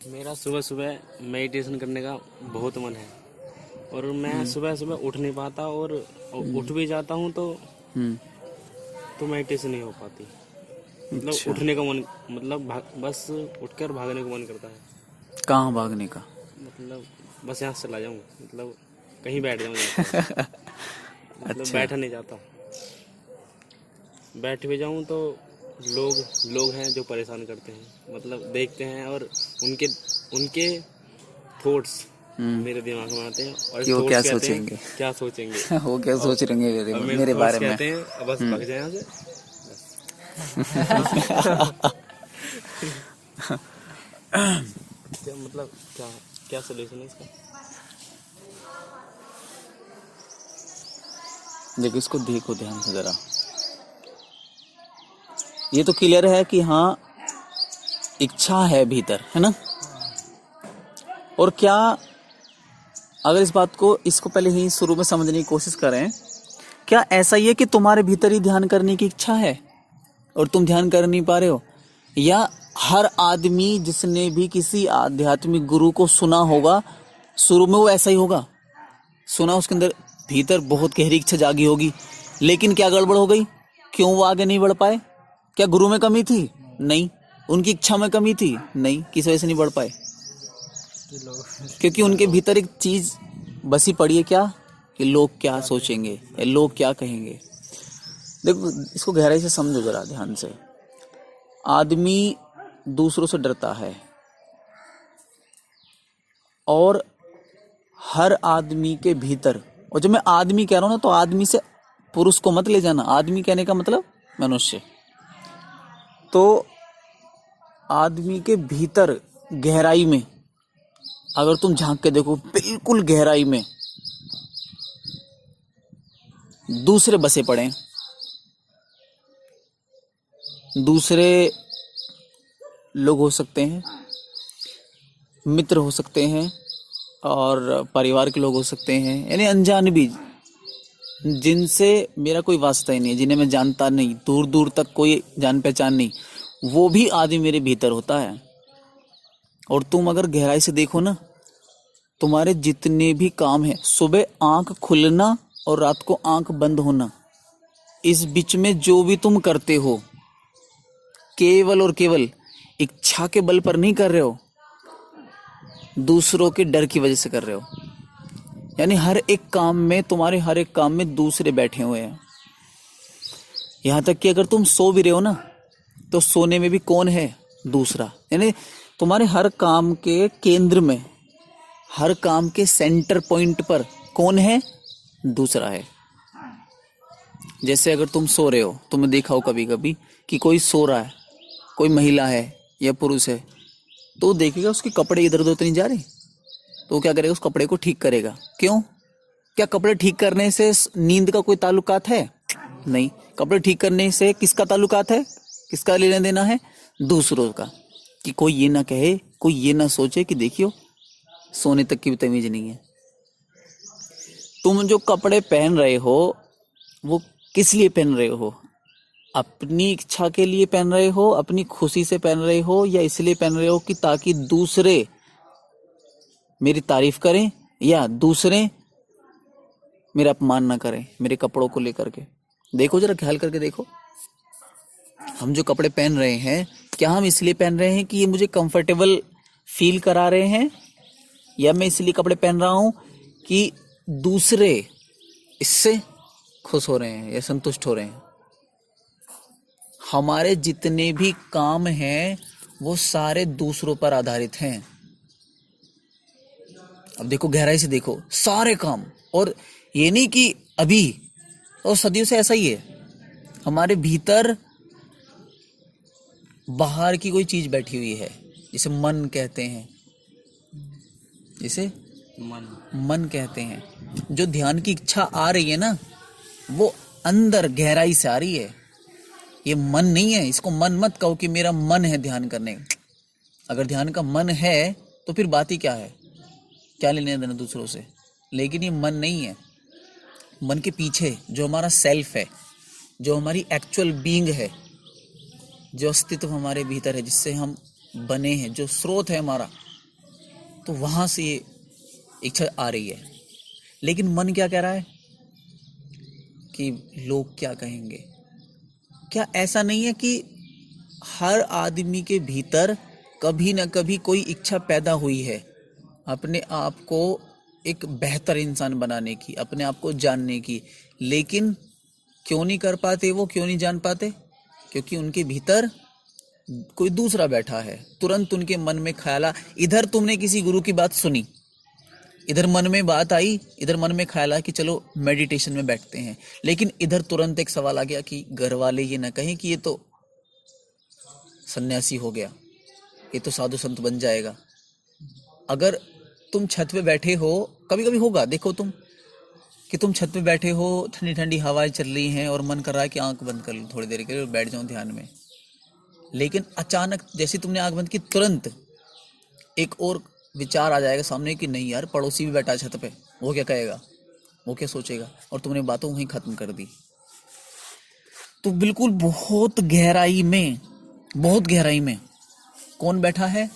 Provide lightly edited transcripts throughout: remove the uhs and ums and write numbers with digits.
मेरा सुबह सुबह मेडिटेशन करने का बहुत मन है और मैं सुबह सुबह उठ नहीं पाता और उठ भी जाता हूँ हम्म। तो मेडिटेशन नहीं हो पाती। मतलब अच्छा, उठने का मन, मतलब बस उठकर भागने का मन करता है। कहाँ भागने का? मतलब बस यहाँ से चला जाऊँ, मतलब कहीं बैठ जाऊँ जाकर। मतलब अच्छा। बैठा नहीं जाता, बैठ भी जाऊँ तो लोग लोग हैं जो परेशान करते हैं, मतलब देखते हैं और उनके उनके थॉट्स मेरे दिमाग में आते हैं और कि वो क्या थॉट्स कहते हैं सोचेंगे? क्या सोचेंगे। वो क्या और, सोच रहे हैं और मेरे मेरे थॉट्स बारे में? कहते हैं अब बस भाग जाए यहाँ से क्या मतलब क्या क्या सोल्यूशन है इसका? देखो, इसको देखो ध्यान से जरा। ये तो क्लियर है कि हाँ, इच्छा है भीतर, है ना? और क्या, अगर इस बात को, इसको पहले ही शुरू में समझने की कोशिश करें, क्या ऐसा ही है कि तुम्हारे भीतर ही ध्यान करने की इच्छा है और तुम ध्यान कर नहीं पा रहे हो? या हर आदमी जिसने भी किसी आध्यात्मिक गुरु को सुना होगा, शुरू में वो ऐसा ही होगा? सुना, उसके अंदर भीतर बहुत गहरी इच्छा जागी होगी, लेकिन क्या गड़बड़ हो गई? क्यों वो आगे नहीं बढ़ पाए? क्या गुरु में कमी थी? नहीं। उनकी इच्छा में कमी थी? नहीं। किस वजह से नहीं बढ़ पाए? क्योंकि उनके भीतर एक चीज बसी पड़ी है, क्या? कि लोग क्या सोचेंगे या लोग क्या कहेंगे। देखो, इसको गहराई से समझो जरा ध्यान से। आदमी दूसरों से डरता है और हर आदमी के भीतर, और जब मैं आदमी कह रहा हूं ना, तो आदमी से पुरुष को मत ले जाना, आदमी कहने का मतलब मनुष्य। तो आदमी के भीतर गहराई में अगर तुम झांक के देखो, बिल्कुल गहराई में दूसरे बसे पड़े हैं। दूसरे लोग हो सकते हैं, मित्र हो सकते हैं, और परिवार के लोग हो सकते हैं, यानी अनजान भी, जिनसे मेरा कोई वास्ता ही नहीं है, जिन्हें मैं जानता नहीं, दूर दूर तक कोई जान पहचान नहीं, वो भी आदमी मेरे भीतर होता है। और तुम अगर गहराई से देखो ना, तुम्हारे जितने भी काम है, सुबह आंख खुलना और रात को आंख बंद होना, इस बीच में जो भी तुम करते हो, केवल और केवल इच्छा के बल पर नहीं कर रहे हो, दूसरों के डर की वजह से कर रहे हो। यानी हर एक काम में, तुम्हारे हर एक काम में दूसरे बैठे हुए हैं। यहां तक कि अगर तुम सो भी रहे हो ना, तो सोने में भी कौन है? दूसरा। यानी तुम्हारे हर काम के केंद्र में, हर काम के सेंटर पॉइंट पर कौन है? दूसरा है। जैसे अगर तुम सो रहे हो, तुमने देखा हो कभी कभी कि कोई सो रहा है, कोई महिला है या पुरुष है, तो वो देखेगा उसके कपड़े इधर उधर तो नहीं जा रहे, तो वो क्या करेगा? उस कपड़े को ठीक करेगा। क्यों? क्या कपड़े ठीक करने से नींद का कोई ताल्लुकात है? नहीं। कपड़े ठीक करने से किसका ताल्लुकात है? किसका लेना देना है? दूसरों का। कि कोई ये ना कहे, कोई ये ना सोचे कि देखियो, सोने तक की भी तमीज नहीं है। तुम जो कपड़े पहन रहे हो, वो किस लिए पहन रहे हो? अपनी इच्छा के लिए पहन रहे हो, अपनी खुशी से पहन रहे हो, या इसलिए पहन रहे हो कि ताकि दूसरे मेरी तारीफ करें, या दूसरे मेरा अपमान ना करें मेरे कपड़ों को लेकर के? देखो जरा, ख्याल करके देखो, हम जो कपड़े पहन रहे हैं, क्या हम इसलिए पहन रहे हैं कि ये मुझे कंफर्टेबल फील करा रहे हैं, या मैं इसलिए कपड़े पहन रहा हूं कि दूसरे इससे खुश हो रहे हैं या संतुष्ट हो रहे हैं? हमारे जितने भी काम हैं, वो सारे दूसरों पर आधारित हैं। अब देखो, गहराई से देखो, सारे काम। और ये नहीं कि अभी, और सदियों से ऐसा ही है। हमारे भीतर बाहर की कोई चीज बैठी हुई है, जिसे मन कहते हैं, जिसे मन कहते हैं। जो ध्यान की इच्छा आ रही है ना, वो अंदर गहराई से आ रही है। ये मन नहीं है, इसको मन मत कहो कि मेरा मन है ध्यान करने। अगर ध्यान का मन है तो फिर बात ही क्या है? क्या लेने देना दूसरों से? लेकिन ये मन नहीं है। मन के पीछे जो हमारा सेल्फ है, जो हमारी एक्चुअल बीइंग है, जो अस्तित्व हमारे भीतर है, जिससे हम बने हैं, जो स्रोत है हमारा, तो वहां से ये इच्छा आ रही है। लेकिन मन क्या कह रहा है कि लोग क्या कहेंगे। क्या ऐसा नहीं है कि हर आदमी के भीतर कभी न कभी कोई इच्छा पैदा हुई है अपने आप को एक बेहतर इंसान बनाने की, अपने आप को जानने की, लेकिन क्यों नहीं कर पाते वो, क्यों नहीं जान पाते? क्योंकि उनके भीतर कोई दूसरा बैठा है। तुरंत उनके मन में ख्याल आ, इधर तुमने किसी गुरु की बात सुनी, इधर मन में बात आई, इधर मन में ख्याल आया कि चलो मेडिटेशन में बैठते हैं, लेकिन इधर तुरंत एक सवाल आ गया कि घर वाले ये ना कहें कि ये तो सन्यासी हो गया, ये तो साधु संत बन जाएगा। अगर तुम छत पे बैठे हो, कभी कभी होगा, देखो तुम कि तुम छत पे बैठे हो, ठंडी ठंडी हवाएं चल रही हैं और मन कर रहा है कि आंख बंद कर लूं थोड़ी देर के लिए और बैठ जाऊं ध्यान में, लेकिन अचानक जैसे तुमने आंख बंद की तुरंत एक और विचार आ जाएगा सामने कि नहीं यार, पड़ोसी भी बैठा है छत पे, वो क्या कहेगा, वो क्या सोचेगा, और तुमने बातों वहीं खत्म कर दी। तो बिल्कुल बहुत गहराई में कौन बैठा है?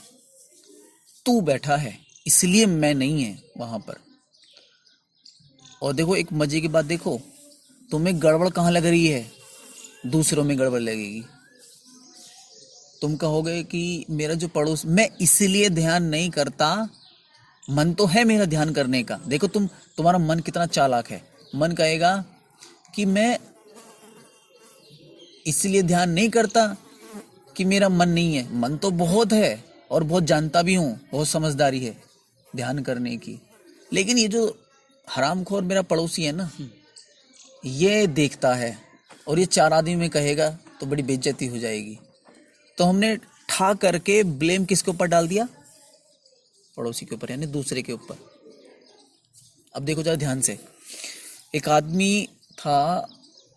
तू बैठा है, इसलिए मैं नहीं है वहां पर। और देखो एक मजे की बात, देखो तुम्हें गड़बड़ कहाँ लग रही है? दूसरों में गड़बड़ लगेगी। तुम कहोगे कि मेरा जो पड़ोस, मैं इसलिए ध्यान नहीं करता, मन तो है मेरा ध्यान करने का। देखो तुम्हारा मन कितना चालाक है। मन कहेगा कि मैं इसलिए ध्यान नहीं करता कि मेरा मन नहीं है। मन तो बहुत है और बहुत जानता भी हूं, बहुत समझदारी है ध्यान करने की, लेकिन ये जो हरामखोर मेरा पड़ोसी है ना, ये देखता है और ये 4 आदमी में कहेगा तो बड़ी बेइज्जती हो जाएगी। तो हमने ठा करके ब्लेम किसके ऊपर डाल दिया? पड़ोसी के ऊपर, यानी दूसरे के ऊपर। अब देखो जरा ध्यान से, एक आदमी था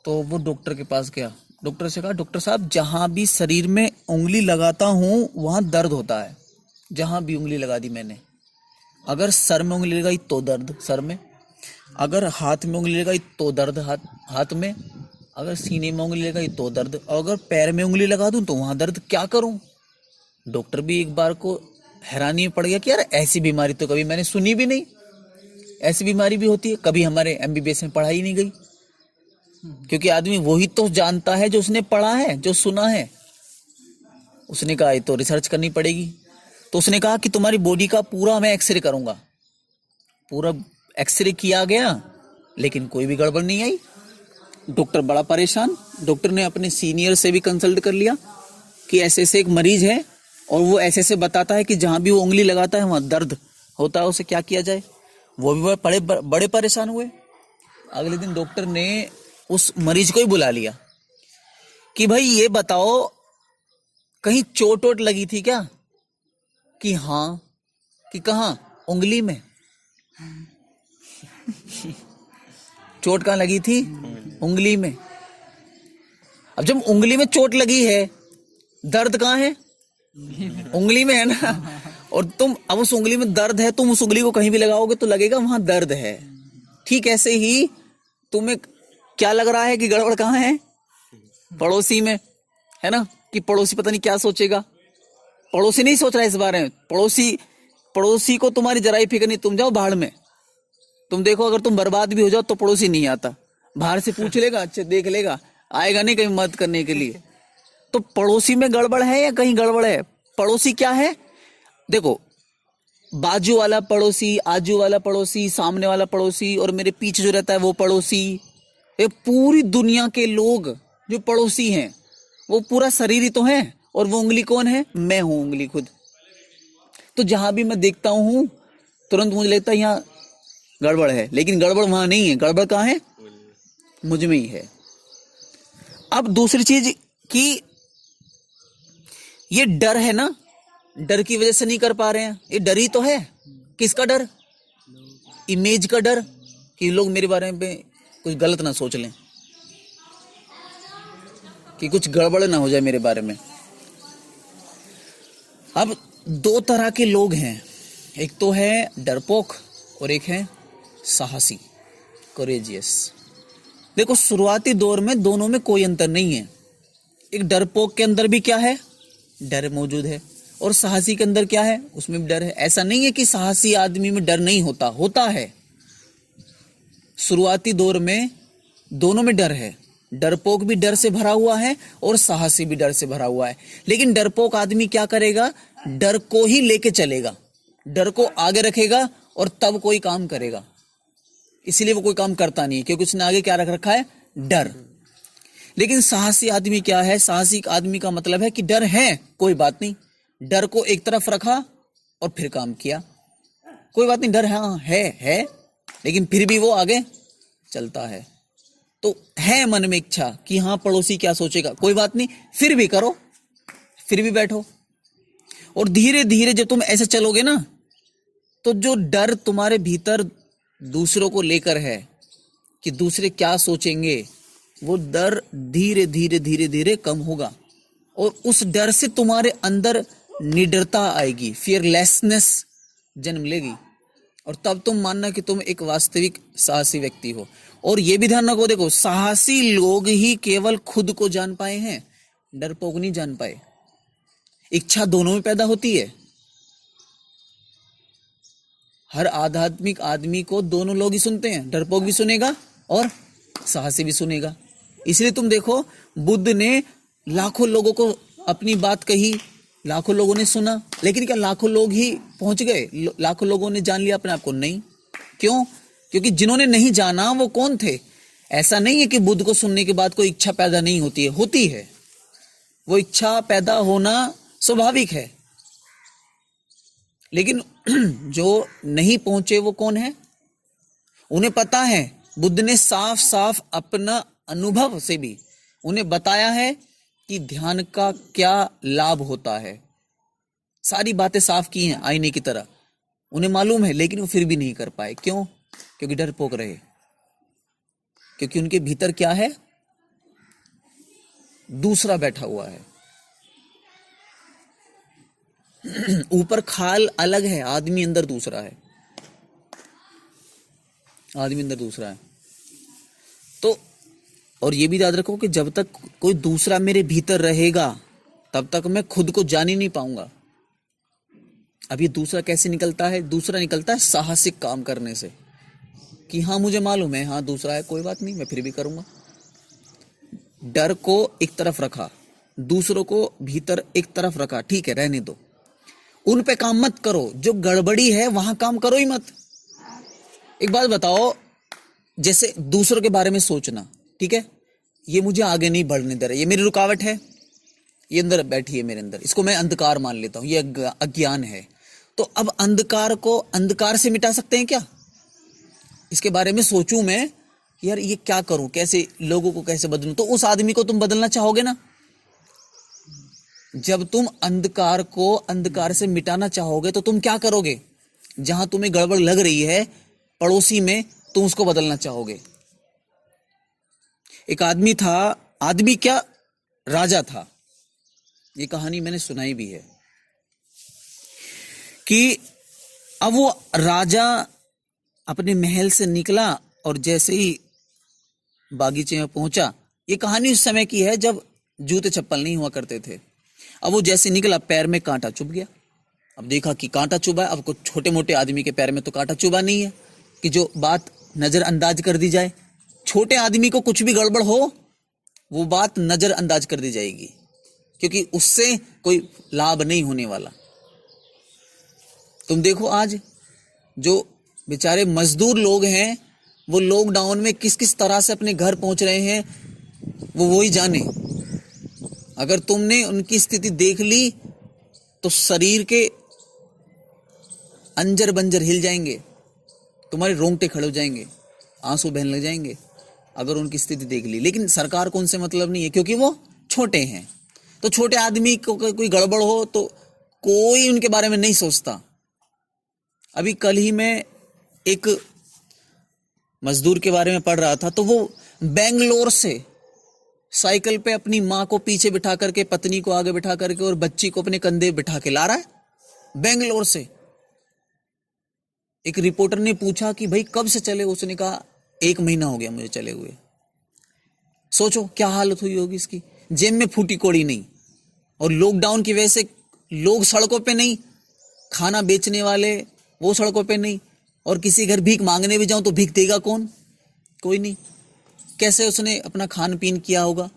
तो वो डॉक्टर के पास गया। डॉक्टर से कहा, डॉक्टर साहब जहां भी शरीर में उंगली लगाता हूं वहां दर्द होता है। जहां भी उंगली लगा दी मैंने, अगर सर में उंगली लगाई तो दर्द सर में, अगर हाथ में उंगली लगाई तो दर्द हाथ में, अगर सीने में उंगली लगाई तो दर्द, और अगर पैर में उंगली लगा दूं तो वहां दर्द। क्या करूं? डॉक्टर भी एक बार को हैरानी में पड़ गया कि यार ऐसी बीमारी तो कभी मैंने सुनी भी नहीं, ऐसी बीमारी भी होती है, कभी हमारे MBBS में पढ़ाई नहीं गई। क्योंकि आदमी वही तो जानता है जो उसने पढ़ा है, जो सुना है। उसने कहा ये तो रिसर्च करनी पड़ेगी। तो उसने कहा कि तुम्हारी बॉडी का पूरा मैं एक्सरे करूंगा। पूरा एक्सरे किया गया, लेकिन कोई भी गड़बड़ नहीं आई। डॉक्टर बड़ा परेशान। डॉक्टर ने अपने सीनियर से भी कंसल्ट कर लिया कि ऐसे ऐसे एक मरीज है और वो ऐसे ऐसे बताता है कि जहां भी वो उंगली लगाता है वहां दर्द होता है, उसे क्या किया जाए। वो भी बड़े परेशान हुए। अगले दिन डॉक्टर ने उस मरीज को ही बुला लिया कि भाई ये बताओ कहीं चोट वोट लगी थी क्या? कि हाँ। कि कहाँ? उंगली में। चोट कहाँ लगी थी? उंगली में। अब जब उंगली में चोट लगी है, दर्द कहाँ है? उंगली में है ना। और तुम अब उस उंगली में दर्द है, तुम उस उंगली को कहीं भी लगाओगे तो लगेगा वहां दर्द है। ठीक ऐसे ही तुम्हें क्या लग रहा है कि गड़बड़ कहाँ है? पड़ोसी में, है ना, कि पड़ोसी पता नहीं क्या सोचेगा। पड़ोसी नहीं सोच रहा है इस बारे में। पड़ोसी को तुम्हारी जरा ही फिक्र नहीं। तुम जाओ भाड़ में, तुम देखो अगर तुम बर्बाद भी हो जाओ तो पड़ोसी नहीं आता। बाहर से पूछ लेगा, अच्छे देख लेगा, आएगा नहीं कहीं मदद करने के लिए। तो पड़ोसी में गड़बड़ है या कहीं गड़बड़ है? पड़ोसी क्या है? देखो, बाजू वाला पड़ोसी, आजू वाला पड़ोसी, सामने वाला पड़ोसी और मेरे पीछे जो रहता है वो पड़ोसी, ये पूरी दुनिया के लोग जो पड़ोसी हैं वो पूरा शरीर ही तो है। और वो उंगली कौन है? मैं हूं, उंगली खुद। तो जहां भी मैं देखता हूं तुरंत मुझे लगता है यहाँ गड़बड़ है, लेकिन गड़बड़ वहां नहीं है। गड़बड़ कहाँ है? मुझ में ही है। अब दूसरी चीज कि ये डर है ना, डर की वजह से नहीं कर पा रहे हैं। ये डर ही तो है। किसका डर? इमेज का डर, कि लोग मेरे बारे में कुछ गलत ना सोच लें, कि कुछ गड़बड़ ना हो जाए मेरे बारे में। अब 2 तरह के लोग हैं, एक तो है डरपोक और एक है साहसी, कोरेजियस। देखो शुरुआती दौर में दोनों में कोई अंतर नहीं है। एक डरपोक के अंदर भी क्या है? डर मौजूद है, और साहसी के अंदर क्या है, उसमें भी डर है। ऐसा नहीं है कि साहसी आदमी में डर नहीं होता, होता है। शुरुआती दौर में दोनों में डर है। डरपोक भी डर से भरा हुआ है और साहसी भी डर से भरा हुआ है। लेकिन डरपोक आदमी क्या करेगा, डर को ही लेके चलेगा, डर को आगे रखेगा और तब कोई काम करेगा। इसीलिए वो कोई काम करता नहीं है, क्योंकि उसने आगे क्या रख रखा है, डर। लेकिन साहसी आदमी क्या है, साहसी आदमी का मतलब है कि डर है, कोई बात नहीं, डर को एक तरफ रखा और फिर काम किया। कोई बात नहीं, डर हाँ है, लेकिन फिर भी वो आगे चलता है। तो है मन में इच्छा कि हाँ पड़ोसी क्या सोचेगा, कोई बात नहीं, फिर भी करो, फिर भी बैठो। और धीरे धीरे जब तुम ऐसे चलोगे ना, तो जो डर तुम्हारे भीतर दूसरों को लेकर है कि दूसरे क्या सोचेंगे, वो डर धीरे धीरे धीरे धीरे कम होगा और उस डर से तुम्हारे अंदर निडरता आएगी, फियरलेसनेस जन्म लेगी। और तब तुम मानना कि तुम एक वास्तविक साहसी व्यक्ति हो। और ये भी ध्यान रखो, देखो साहसी लोग ही केवल खुद को जान पाए हैं, डरपोक नहीं जान पाए। इच्छा दोनों में पैदा होती है। हर आध्यात्मिक आदमी को दोनों लोग ही सुनते हैं, डरपोक भी सुनेगा और साहसी भी सुनेगा। इसलिए तुम देखो, बुद्ध ने लाखों लोगों को अपनी बात कही, लाखों लोगों ने सुना, लेकिन क्या लाखों लोग ही पहुंच गए, लाखों लोगों ने जान लिया अपने आप को? नहीं। क्यों? क्योंकि जिन्होंने नहीं जाना वो कौन थे? ऐसा नहीं है कि बुद्ध को सुनने के बाद कोई इच्छा पैदा नहीं होती है, होती है। वो इच्छा पैदा होना स्वाभाविक है। लेकिन जो नहीं पहुंचे वो कौन है? उन्हें पता है, बुद्ध ने साफ साफ अपना अनुभव से भी उन्हें बताया है कि ध्यान का क्या लाभ होता है। सारी बातें साफ की हैं आईने की तरह, उन्हें मालूम है, लेकिन वो फिर भी नहीं कर पाए। क्यों? क्योंकि डरपोक रहे। क्योंकि उनके भीतर क्या है, दूसरा बैठा हुआ है। ऊपर खाल अलग है, आदमी अंदर दूसरा है, आदमी अंदर दूसरा है। तो और ये भी याद रखो कि जब तक कोई दूसरा मेरे भीतर रहेगा तब तक मैं खुद को जान ही नहीं पाऊंगा। अब ये दूसरा कैसे निकलता है? दूसरा निकलता है साहसिक काम करने से, कि हाँ मुझे मालूम है, हाँ दूसरा है, कोई बात नहीं, मैं फिर भी करूंगा। डर को एक तरफ रखा, दूसरों को भीतर एक तरफ रखा, ठीक है रहने दो, उन पे काम मत करो। जो गड़बड़ी है वहां काम करो ही मत। एक बात बताओ, जैसे दूसरों के बारे में सोचना, ठीक है, ये मुझे आगे नहीं बढ़ने दे रहा, ये मेरी रुकावट है, ये अंदर बैठी है मेरे अंदर, इसको मैं अंधकार मान लेता हूं, ये अज्ञान है। तो अब अंधकार को अंधकार से मिटा सकते हैं क्या? इसके बारे में सोचूं मैं, यार ये क्या करूं, कैसे लोगों को कैसे बदलूं, तो उस आदमी को तुम बदलना चाहोगे ना। जब तुम अंधकार को अंधकार से मिटाना चाहोगे तो तुम क्या करोगे? जहां तुम्हें गड़बड़ लग रही है पड़ोसी में, तुम उसको बदलना चाहोगे। एक आदमी था, आदमी क्या, राजा था। ये कहानी मैंने सुनाई भी है कि अब वो राजा अपने महल से निकला और जैसे ही बागीचे में पहुंचा, ये कहानी उस समय की है जब जूते चप्पल नहीं हुआ करते थे। अब वो जैसे निकला, पैर में कांटा चुभ गया। अब देखा कि कांटा चुभा है। अब कुछ छोटे मोटे आदमी के पैर में तो कांटा चुभा नहीं है कि जो बात नजरअंदाज कर दी जाए। छोटे आदमी को कुछ भी गड़बड़ हो, वो बात नजरअंदाज कर दी जाएगी, क्योंकि उससे कोई लाभ नहीं होने वाला। तुम देखो आज जो बेचारे मजदूर लोग हैं, वो लॉकडाउन में किस किस तरह से अपने घर पहुंच रहे हैं, वो ही जाने। अगर तुमने उनकी स्थिति देख ली तो शरीर के अंजर बंजर हिल जाएंगे, तुम्हारे रोंगटे खड़े हो जाएंगे, आंसू बहने लग जाएंगे अगर उनकी स्थिति देख ली। लेकिन सरकार को उनसे मतलब नहीं है, क्योंकि वो छोटे हैं। तो छोटे आदमी को कोई गड़बड़ हो तो कोई उनके बारे में नहीं सोचता। अभी कल ही मैं एक मजदूर के बारे में पढ़ रहा था, तो वो बेंगलोर से साइकिल पे अपनी माँ को पीछे बिठा करके, पत्नी को आगे बिठा करके और बच्ची को अपने कंधे बिठा के ला रहा है बेंगलोर से। एक रिपोर्टर ने पूछा कि भाई कब से चले? उसने कहा 1 महीना हो गया मुझे चले हुए। सोचो क्या हालत हुई होगी इसकी। जेब में फूटी कोड़ी नहीं, और लॉकडाउन की वजह से लोग सड़कों पे नहीं, खाना बेचने वाले वो सड़कों पे नहीं, और किसी घर भीख मांगने भी जाऊं तो भीख देगा कौन? कोई नहीं। कैसे उसने अपना खान पीन किया होगा?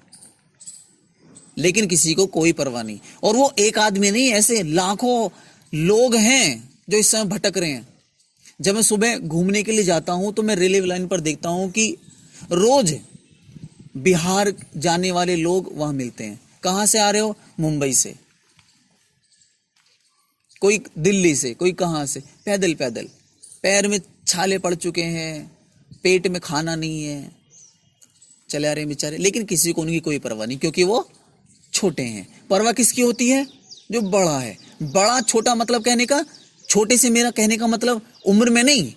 लेकिन किसी को कोई परवाह नहीं। और वो एक आदमी नहीं, ऐसे लाखों लोग हैं जो इस समय भटक रहे हैं। जब मैं सुबह घूमने के लिए जाता हूं तो मैं रेलवे लाइन पर देखता हूं कि रोज बिहार जाने वाले लोग वहां मिलते हैं। कहां से आ रहे हो? मुंबई से, कोई दिल्ली से, कोई कहां से, पैदल पैदल, पैर में छाले पड़ चुके हैं, पेट में खाना नहीं है, चले आ रहे हैं बेचारे। लेकिन किसी को उनकी कोई परवाह नहीं, क्योंकि वो छोटे हैं। परवाह किसकी होती है? जो बड़ा है। बड़ा छोटा मतलब कहने का, छोटे से मेरा कहने का मतलब उम्र में नहीं,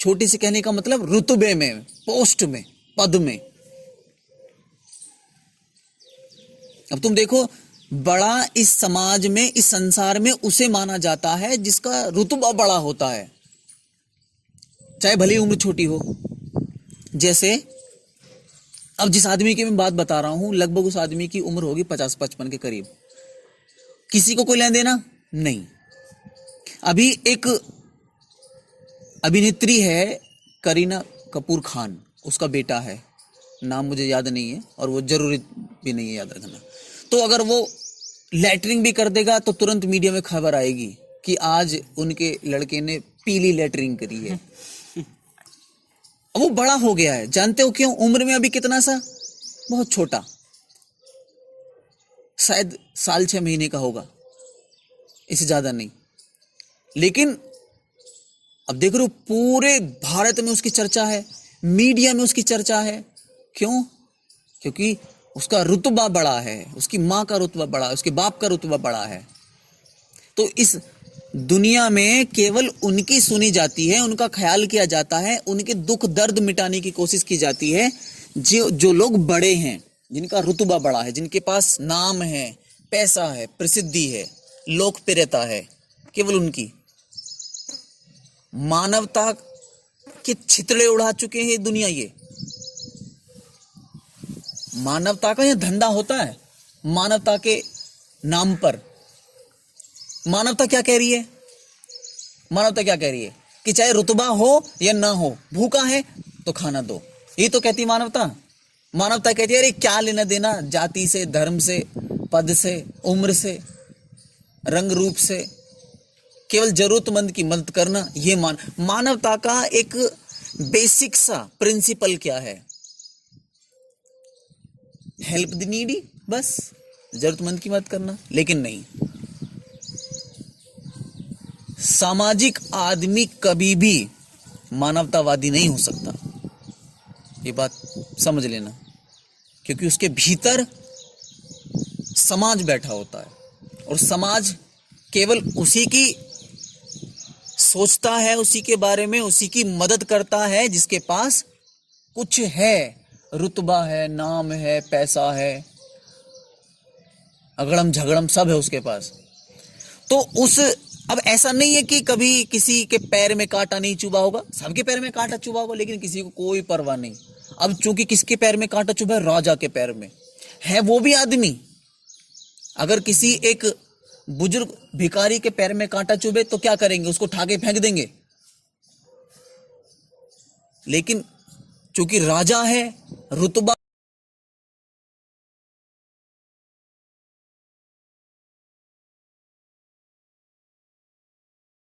छोटे से कहने का मतलब रुतबे में, पोस्ट में, पद में। अब तुम देखो, बड़ा इस समाज में, इस संसार में उसे माना जाता है जिसका रुतबा बड़ा होता है, चाहे भले ही उम्र छोटी हो। जैसे अब जिस आदमी की मैं बात बता रहा हूं, लगभग उस आदमी की उम्र होगी 50-55 के करीब। किसी को कोई लेना देना नहीं। अभी एक अभिनेत्री है करीना कपूर खान, उसका बेटा है, नाम मुझे याद नहीं है और वो जरूरी भी नहीं है याद रखना। तो अगर वो लैटरिंग भी कर देगा तो तुरंत मीडिया में खबर आएगी कि आज उनके लड़के ने पीली लैटरिंग करी है। अब वो बड़ा हो गया है, जानते हो क्यों? उम्र में अभी कितना सा? बहुत छोटा, शायद 6 महीने का होगा, इससे ज्यादा नहीं। लेकिन अब देख रहे हो, पूरे भारत में उसकी चर्चा है, मीडिया में उसकी चर्चा है। क्यों? क्योंकि उसका रुतबा बड़ा है, उसकी मां का रुतबा बड़ा है, उसके बाप का रुतबा बड़ा है। तो इस दुनिया में केवल उनकी सुनी जाती है, उनका ख्याल किया जाता है, उनके दुख दर्द मिटाने की कोशिश की जाती है। जो लोग बड़े हैं, जिनका रुतबा बड़ा है, जिनके पास नाम है, पैसा है, प्रसिद्धि है, लोकप्रियता है, केवल उनकी। मानवता के छितड़े उड़ा चुके हैं ये दुनिया। ये मानवता का यह धंधा होता है, मानवता के नाम पर। मानवता क्या कह रही है? मानवता क्या कह रही है? कि चाहे रुतबा हो या ना हो, भूखा है तो खाना दो। ये तो कहती मानवता। मानवता कहती है अरे क्या लेना देना जाति से, धर्म से, पद से, उम्र से, रंग रूप से, केवल जरूरतमंद की मदद करना। ये मानवता का एक बेसिक सा प्रिंसिपल क्या है? हेल्प द नीडी, बस जरूरतमंद की मदद करना। लेकिन नहीं, सामाजिक आदमी कभी भी मानवतावादी नहीं हो सकता, ये बात समझ लेना। क्योंकि उसके भीतर समाज बैठा होता है और समाज केवल उसी की सोचता है, उसी के बारे में, उसी की मदद करता है जिसके पास कुछ है, रुतबा है, नाम है, पैसा है, अगड़म झगड़म सब है उसके पास। तो उस अब ऐसा नहीं है कि कभी किसी के पैर में कांटा नहीं चुभा होगा, सबके पैर में कांटा चुभा होगा, लेकिन किसी को कोई परवाह नहीं। अब चूंकि किसके पैर में कांटा चुभा है? राजा के पैर में है, वो भी आदमी। अगर किसी एक बुजुर्ग भिखारी के पैर में कांटा चुभे तो क्या करेंगे? उसको उठा के फेंक देंगे। लेकिन चूंकि राजा है, रुतबा